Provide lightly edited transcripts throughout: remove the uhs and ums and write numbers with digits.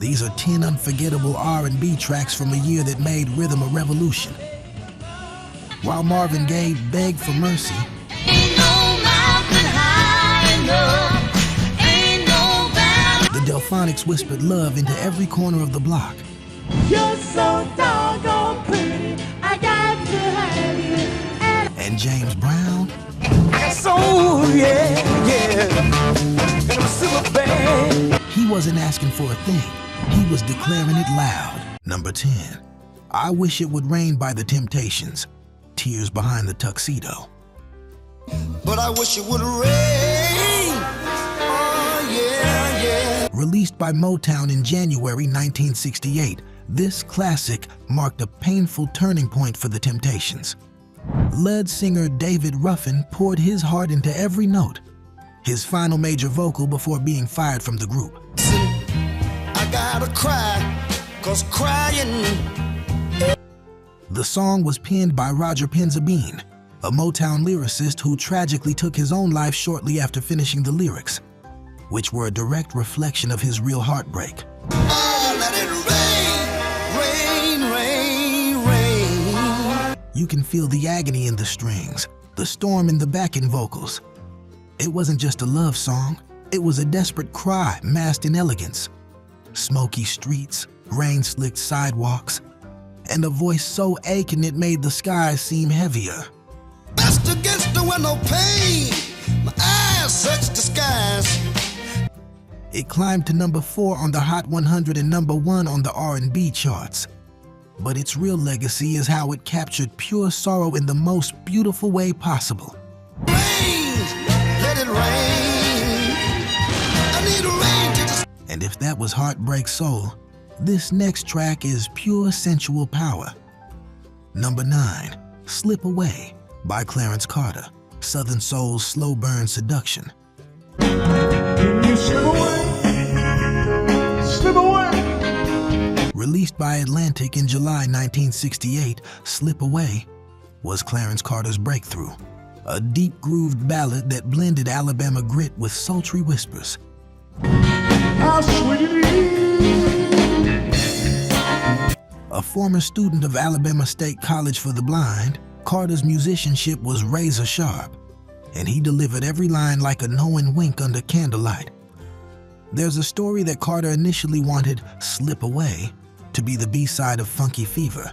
These are 10 unforgettable R&B tracks from a year that made rhythm a revolution. While Marvin Gaye begged for mercy, Ain't no mountain high enough, ain't no valley. the Delphonics whispered love into every corner of the block. You're so doggone pretty, I got to have you. And James Brown, So yeah, and I'm super bad. he wasn't asking for a thing. He was declaring it loud. Number 10, I Wish It Would Rain by The Temptations. Tears Behind the Tuxedo. But I wish it would rain. Oh, yeah. Released by Motown in January 1968, this classic marked a painful turning point for the Temptations. Lead singer David Ruffin poured his heart into every note, his final major vocal before being fired from the group. I gotta cry, 'cause crying. The song was penned by Roger Penzabene, a Motown lyricist who tragically took his own life shortly after finishing the lyrics, which were a direct reflection of his real heartbreak. Oh, let it rain. You can feel the agony in the strings, the storm in the backing vocals. It wasn't just a love song, it was a desperate cry masked in elegance. Smoky streets, rain-slicked sidewalks, and a voice so aching it made the sky seem heavier. Best against the window pane, my eyes search the skies. It climbed to number 4 on the Hot 100 and number 1 on the R&B charts. But its real legacy is how it captured pure sorrow in the most beautiful way possible. Rain, let it rain. I need rain to just... And if that was Heartbreak Soul, this next track is pure sensual power. Number 9, Slip Away by Clarence Carter, Southern Soul's slow burn seduction. You slip away, slip away. Released by Atlantic in July 1968, Slip Away was Clarence Carter's breakthrough, a deep-grooved ballad that blended Alabama grit with sultry whispers. How sweet it is. A former student of Alabama State College for the Blind, Carter's musicianship was razor sharp, and he delivered every line like a knowing wink under candlelight. There's a story that Carter initially wanted Slip Away to be the B-side of Funky Fever,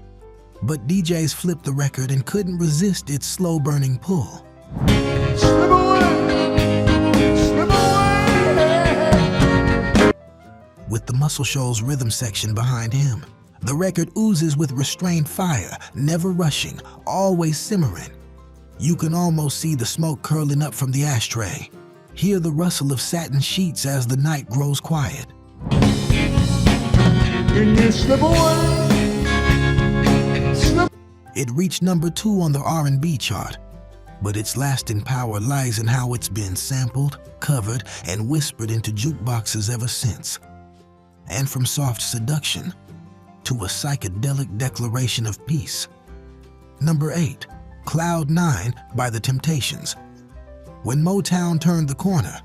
but DJs flipped the record and couldn't resist its slow-burning pull. Slip away, slip away. With the Muscle Shoals rhythm section behind him, the record oozes with restrained fire, never rushing, always simmering. You can almost see the smoke curling up from the ashtray. Hear the rustle of satin sheets as the night grows quiet. Can you slip away? Slip. It reached number 2 on the R&B chart, but its lasting power lies in how it's been sampled, covered, and whispered into jukeboxes ever since. And from soft seduction to a psychedelic declaration of peace. Number 8, Cloud 9 by The Temptations. When Motown turned the corner,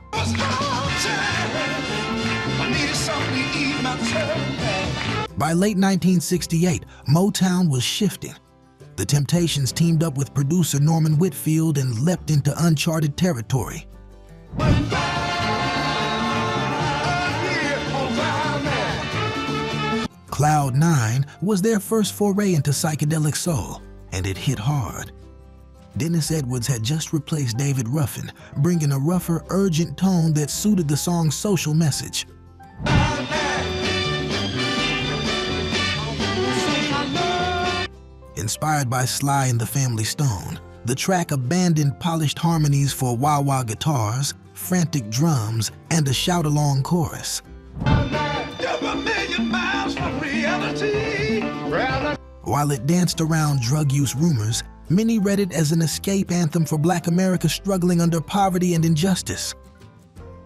by late 1968, Motown was shifting. The Temptations teamed up with producer Norman Whitfield and leapt into uncharted territory. Cloud 9 was their first foray into psychedelic soul, and it hit hard. Dennis Edwards had just replaced David Ruffin, bringing a rougher, urgent tone that suited the song's social message. Inspired by Sly and the Family Stone, the track abandoned polished harmonies for wah-wah guitars, frantic drums, and a shout-along chorus. While it danced around drug use rumors, many read it as an escape anthem for Black America struggling under poverty and injustice.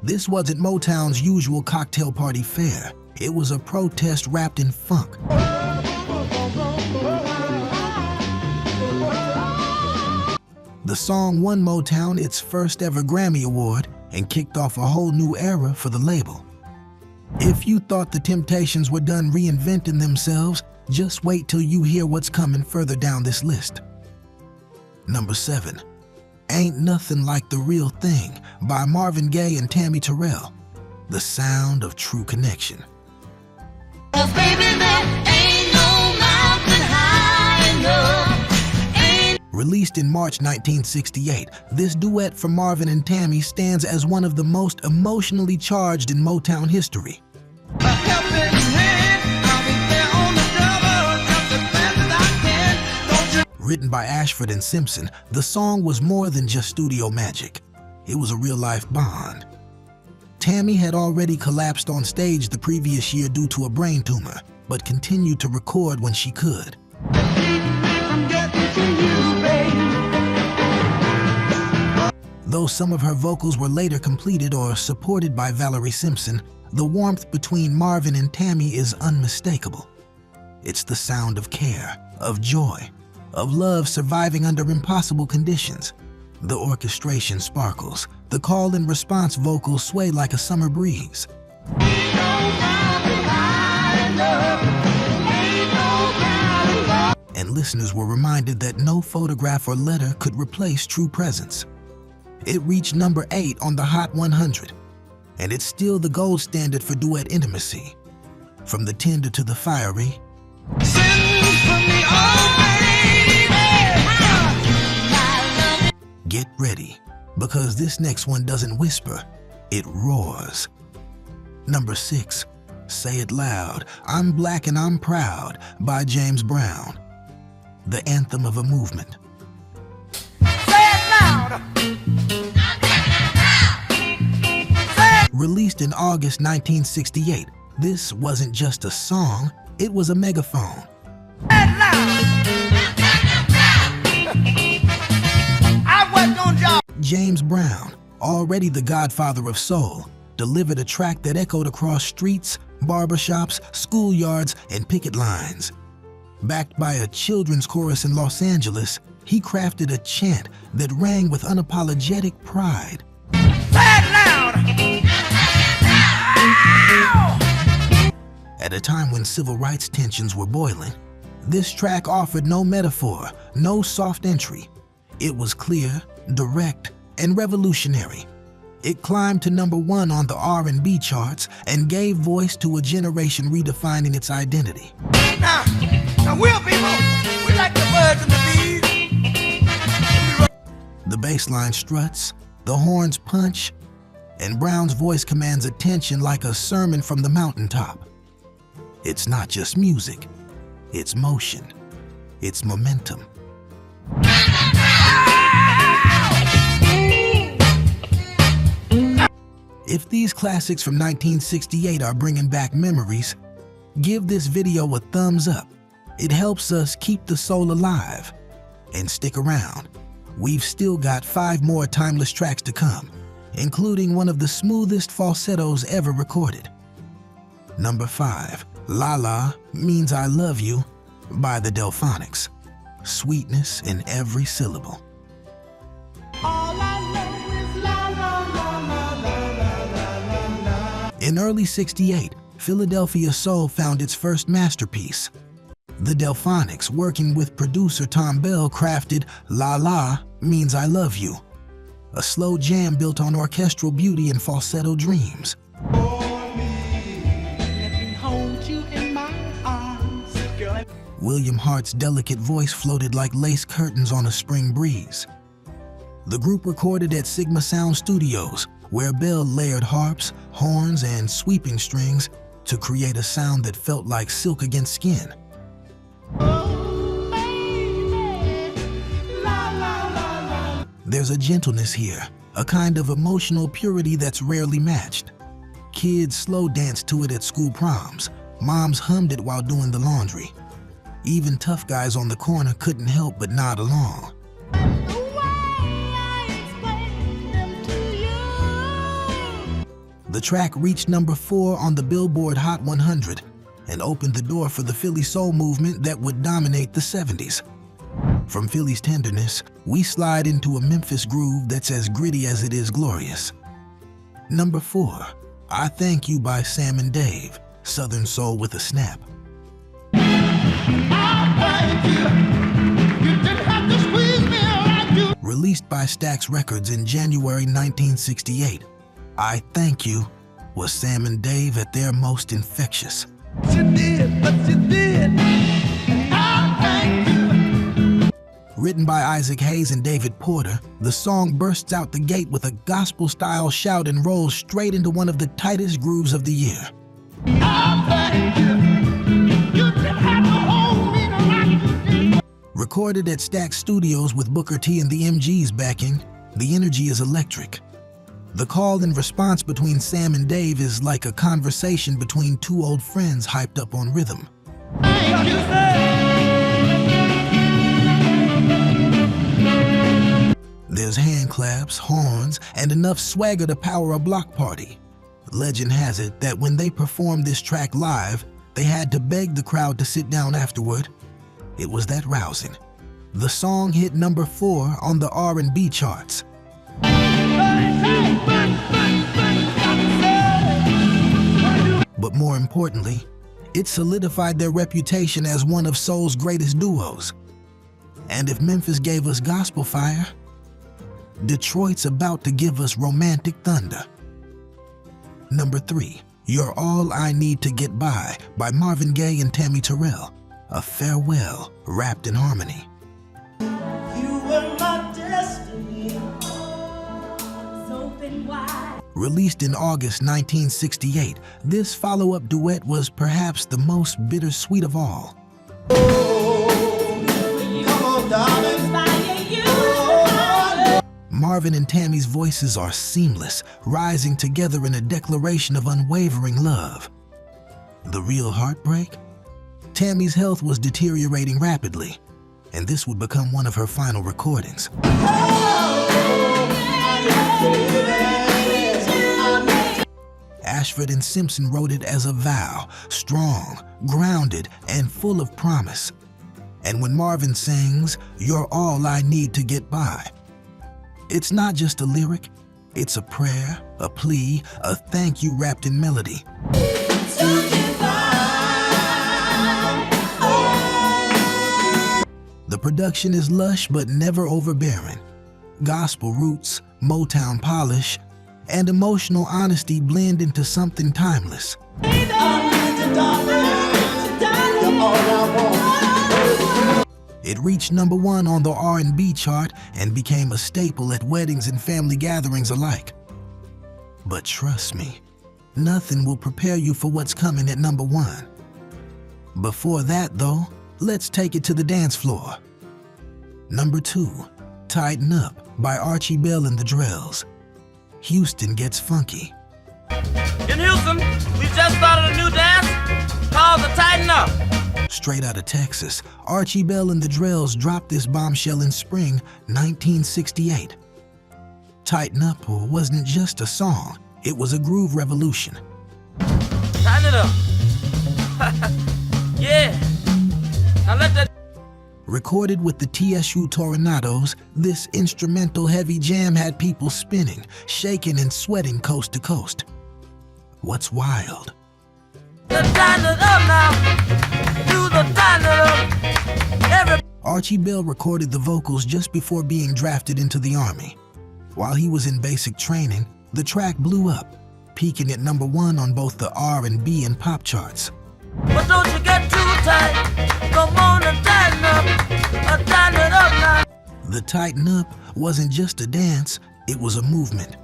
This wasn't Motown's usual cocktail party fare. It was a protest wrapped in funk. The song won Motown its first ever Grammy Award and kicked off a whole new era for the label. If you thought the Temptations were done reinventing themselves, just wait till you hear what's coming further down this list. Number 7. Ain't Nothing Like the Real Thing by Marvin Gaye and Tammy Terrell. The sound of true connection. 'Cause baby, there ain't no mountain high enough. Released in March 1968, this duet from Marvin and Tammy stands as one of the most emotionally charged in Motown history. A helping hand, I'll be there on the double, just as fast as I can. Don't you Written by Ashford and Simpson, the song was more than just studio magic. It was a real-life bond. Tammy had already collapsed on stage the previous year due to a brain tumor, but continued to record when she could. I'm getting to you, baby. Though some of her vocals were later completed or supported by Valerie Simpson, the warmth between Marvin and Tammy is unmistakable. It's the sound of care, of joy, of love surviving under impossible conditions. The orchestration sparkles. The call and response vocals sway like a summer breeze. Ain't no mountain high enough. Ain't no mountain low. And listeners were reminded that no photograph or letter could replace true presence. It reached number 8 on the Hot 100, and it's still the gold standard for duet intimacy. From the tender to the fiery, sing for me, oh baby? My love get ready, because this next one doesn't whisper, it roars. Number 6, Say It Loud, I'm Black and I'm Proud by James Brown. The anthem of a movement. Say it loud. Released in August 1968, this wasn't just a song, it was a megaphone. Say it loud. I worked on job. James Brown, already the godfather of soul, delivered a track that echoed across streets, barbershops, schoolyards, and picket lines. Backed by a children's chorus in Los Angeles, he crafted a chant that rang with unapologetic pride. Say it loud. At a time when civil rights tensions were boiling, this track offered no metaphor, no soft entry. It was clear, direct, and revolutionary. It climbed to number 1 on the R&B charts and gave voice to a generation redefining its identity. Now we'll people, we like the birds and the bees. The bass line struts, the horns punch, and Brown's voice commands attention like a sermon from the mountaintop. It's not just music, it's motion, it's momentum. If these classics from 1968 are bringing back memories, give this video a thumbs up. It helps us keep the soul alive. And stick around. We've still got 5 more timeless tracks to come, including one of the smoothest falsettos ever recorded. Number 5, La La Means I Love You by the Delphonics. Sweetness in every syllable. All I know is la la la la la la la la. In early '68, Philadelphia Soul found its first masterpiece. The Delphonics, working with producer Tom Bell, crafted La La Means I Love You, a slow jam built on orchestral beauty and falsetto dreams. Let me hold you in my arms, girl. William Hart's delicate voice floated like lace curtains on a spring breeze. The group recorded at Sigma Sound Studios, where Bell layered harps, horns, and sweeping strings to create a sound that felt like silk against skin. Oh, baby, la la la la. There's a gentleness here, a kind of emotional purity that's rarely matched. Kids slow danced to it at school proms. Moms hummed it while doing the laundry. Even tough guys on the corner couldn't help but nod along. the way I explain them to you. The track reached number 4 on the Billboard Hot 100 and opened the door for the Philly soul movement that would dominate the 70s. From Philly's tenderness, we slide into a Memphis groove that's as gritty as it is glorious. Number 4, I Thank You by Sam and Dave, Southern Soul with a Snap. Released by Stax Records in January 1968, I Thank You was Sam and Dave at their most infectious. She did, but she did. I thank you. Written by Isaac Hayes and David Porter, the song bursts out the gate with a gospel-style shout and rolls straight into one of the tightest grooves of the year. I thank you. You didn't have to hold me like you did. Recorded at Stax Studios with Booker T and the MGs backing, the energy is electric. The call and response between Sam and Dave is like a conversation between two old friends hyped up on rhythm. Thank you, sir. There's hand claps, horns, and enough swagger to power a block party. Legend has it that when they performed this track live, they had to beg the crowd to sit down afterward. It was that rousing. The song hit number 4 on the R&B charts. But more importantly, it solidified their reputation as one of soul's greatest duos. And if Memphis gave us gospel fire, Detroit's about to give us romantic thunder. Number 3, You're All I Need to Get By Marvin Gaye and Tammy Terrell, a farewell wrapped in harmony. You were my destiny. Open wide. Released in August 1968, this follow-up duet was perhaps the most bittersweet of all. Come on, darling. Inspire you. Marvin and Tammy's voices are seamless, rising together in a declaration of unwavering love. The real heartbreak? Tammy's health was deteriorating rapidly, and this would become one of her final recordings. Ashford and Simpson wrote it as a vow, strong, grounded, and full of promise. And when Marvin sings, "You're all I need to get by," it's not just a lyric, it's a prayer, a plea, a thank you wrapped in melody. The production is lush but never overbearing. Gospel roots, Motown polish, and emotional honesty blend into something timeless. It reached number 1 on the R&B chart and became a staple at weddings and family gatherings alike. But trust me, nothing will prepare you for what's coming at number 1. Before that though, let's take it to the dance floor. Number 2, Tighten Up by Archie Bell and the Drells. Houston gets funky. In Houston, we just started a new dance called the Tighten Up. Straight out of Texas, Archie Bell and the Drells dropped this bombshell in spring 1968. Tighten Up wasn't just a song, it was a groove revolution. Tighten it up. Yeah. Now let that. Recorded with the TSU Tornadoes, this instrumental heavy jam had people spinning, shaking, and sweating coast to coast. What's wild? Tighten it up now. Do the tighten it up. Archie Bell recorded the vocals just before being drafted into the Army. While he was in basic training, the track blew up, peaking at number 1 on both the R&B and pop charts. But don't you get too tight. Come on and tighten up. Tighten it up now. The Tighten Up wasn't just a dance, it was a movement.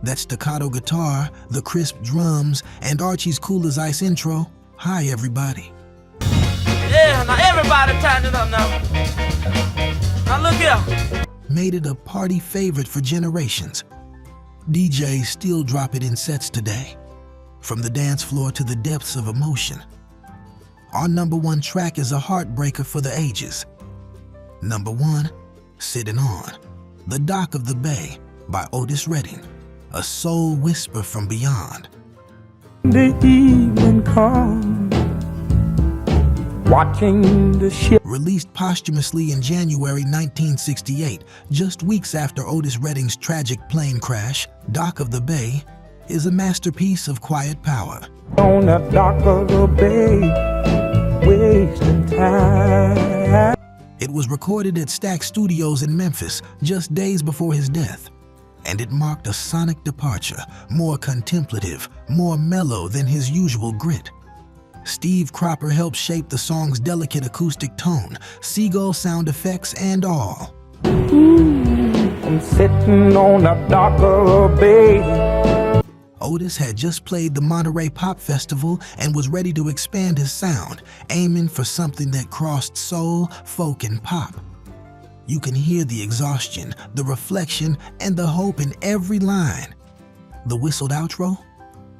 That staccato guitar, the crisp drums, and Archie's cool as ice intro, "Hi everybody." Yeah, now everybody tighten it up now. Now look here. Made it a party favorite for generations. DJs still drop it in sets today, from the dance floor to the depths of emotion. Our number 1 track is a heartbreaker for the ages. Number 1, Sitting On, The Dock of the Bay by Otis Redding, a soul whisper from beyond. The evening comes, watching the ship. Released posthumously in January 1968, just weeks after Otis Redding's tragic plane crash, Dock of the Bay is a masterpiece of quiet power. On the dock of the bay, wasting time. It was recorded at Stax Studios in Memphis just days before his death, and it marked a sonic departure, more contemplative, more mellow than his usual grit. Steve Cropper helped shape the song's delicate acoustic tone, seagull sound effects and all. I'm sitting on the dock of the bay. Otis had just played the Monterey Pop Festival and was ready to expand his sound, aiming for something that crossed soul, folk, and pop. You can hear the exhaustion, the reflection, and the hope in every line. The whistled outro?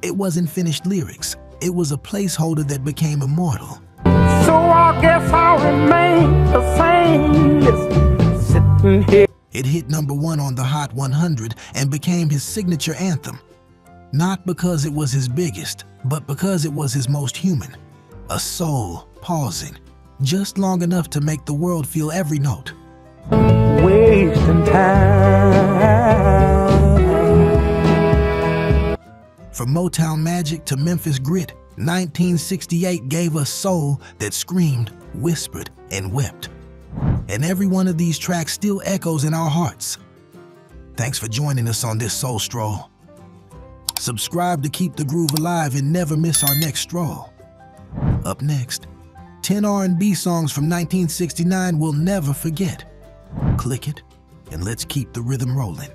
It wasn't finished lyrics. It was a placeholder that became immortal. So I guess I'll remain the same. Just sitting here. It hit #1 on the Hot 100 and became his signature anthem. Not because it was his biggest, but because it was his most human. A soul pausing, just long enough to make the world feel every note. Wasting time. From Motown magic to Memphis grit, 1968 gave us soul that screamed, whispered, and wept. And every one of these tracks still echoes in our hearts. Thanks for joining us on this soul stroll. Subscribe to keep the groove alive and never miss our next stroll. Up next, 10 R&B songs from 1969 we'll never forget. Click it, and let's keep the rhythm rolling.